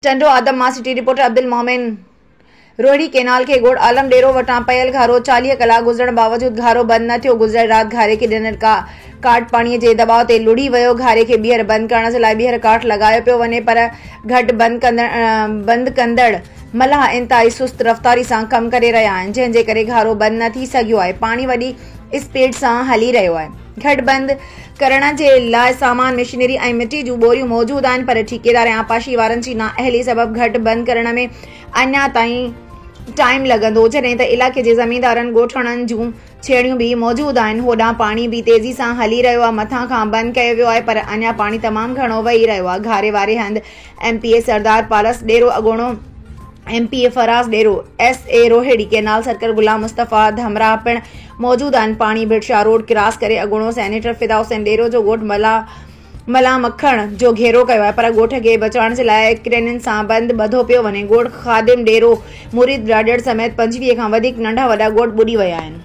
टंडो आदम मां city reporter Abdul मोमिन। Rohri canal के गोड़ आलम डेरो वटां पयल घारो 40 कलाक गुज़रण बावजूद घारो बंद न थियो। गुज़िरियल रात घारे के ॾिनल काट पाणीअ जे दबाव ते लुड़ी वियो। घारे खे ॿीहर बंद करण जे लाइ ॿीहर काठ लॻायो पियो वञे, पर घटि बंद कंदड़ मलाह इंतहाई सुस्त रफ़्तारी सां कम करे रहिया आहिनि, जंहिं जे करे घारो बंद न थी सघियो आहे। पाणी वॾी स्पीड सां हली रहियो आहे। घटि बंद करण जे लाइ सामान, मशीनरी ऐं मिटी जूं बोरियूं मौजूद आहिनि, पर ठेकेदार ऐं आपाशी वारनि जी नाअहली सबबि घटि बंद करण में अञा ताईं टाइम लॻंदो। जॾहिं त इलाइक़े जे ज़मींदारनि ॻोठणनि जूं छेड़ियूं बि मौजूद आहिनि। होॾां पाणी बि तेज़ी सां हली रहियो आहे। मथां खां बंदि कयो वियो आहे, पर अञा पाणी तमामु घणो वही रहियो आहे। घारे वारे हंधि MPA सरदार पालस डेरो अॻोणो, MPA फराज़ डेरो, SA रोहिड़ी केनाल सर्कल गुलाम मुस्तफ़ा धमरा पिणु मौजूद आहिनि। पाणी भिटशा रोड क्रॉस करे अॻोणो सेनेटर फिदा हुसैन डेरो जो ॻोठ मला मखण जो घेरो कयो आहे, पर ॻोठ खे बचाइण जे लाइ क्रेननि सां बंदि ॿधो पियो वञे। ॻोठ ख़ादिम डेरो, मुरीद ब्राडर समेत 25 खां वधीक नंढा वॾा ॻोठ ॿुॾी विया आहिनि।